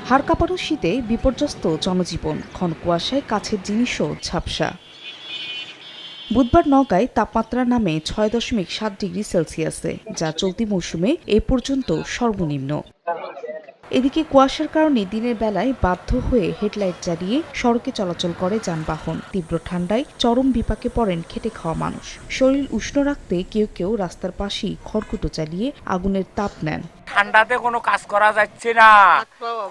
হাড় কাঁপানো শীতে বিপর্যস্ত জনজীবন, ঘন কুয়াশায় কাছের জিনিসও ঝাপসা। বুধবার নওগাঁয় তাপমাত্রা নামে ৬.৭ ডিগ্রি সেলসিয়াসে, যা চলতি মৌসুমে এ পর্যন্ত সর্বনিম্ন। এদিকে কুয়াশার কারণে দিনের বেলায় বাধ্য হয়ে হেডলাইট জ্বালিয়ে সড়কে চলাচল করে যানবাহন। তীব্র ঠান্ডায় চরম বিপাকে পড়েন খেটে খাওয়া মানুষ। শরীর উষ্ণ রাখতে কেউ কেউ রাস্তার পাশেই খড়কুটো জ্বালিয়ে আগুনের তাপ নেন। ঠান্ডাতে কোনো কাজ করা যাচ্ছে না,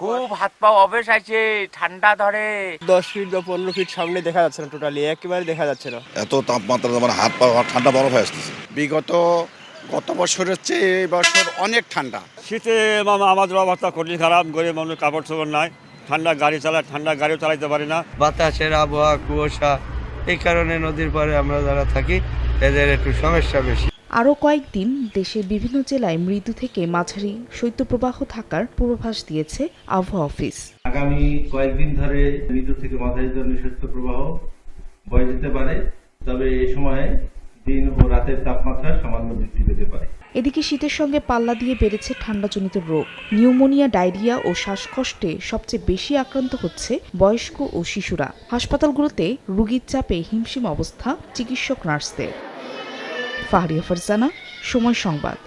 খুব হাত পা অবেশ আছে, ঠান্ডা ধরে। 10 ফিট বা 15 ফিট সামনে দেখা যাচ্ছে না, টোটালি একেবারে দেখা যাচ্ছে না। এত তাপমাত্রা মানে হাত পা ঠান্ডা বরফ হয়ে আসতেছে। গত বছরের চেয়ে এই বছর অনেক ঠান্ডা। শীতে আমাদের অবস্থা কঠিন খারাপ, গরিব মানুষ কাপড় চোপড় নাই, ঠান্ডা গাড়ি চালায়, ঠান্ডা গাড়িও চালাইতে পারি না। বাতাসের আবহাওয়া, কুয়াশা, এই কারণে নদীর পাড়ে আমরা যারা থাকি এদের একটু সমস্যা বেশি। আরও কয়েকদিন দেশের বিভিন্ন জেলায় মৃদু থেকে মাঝারি শৈত্যপ্রবাহ থাকার পূর্বাভাস দিয়েছে আবহাওয়া অফিস। আগামী কয়েকদিন ধরে মৃদু থেকে মাঝারি ধরনের শৈত্যপ্রবাহ বয়ে যেতে পারে, তবে এই সময়ে দিন ও রাতের তাপমাত্রা সামান্য বৃদ্ধি পেতে পারে। এদিকে শীতের সঙ্গে পাল্লা দিয়ে বেড়েছে ঠান্ডাজনিত রোগ। নিউমোনিয়া, ডায়রিয়া ও শ্বাসকষ্টে সবচেয়ে বেশি আক্রান্ত হচ্ছে বয়স্ক ও শিশুরা। হাসপাতালগুলোতে রোগীর চাপে হিমশিম অবস্থা চিকিৎসক, নার্সদের। ফাহরিয়া ফারজানা, সময় সংবাদ।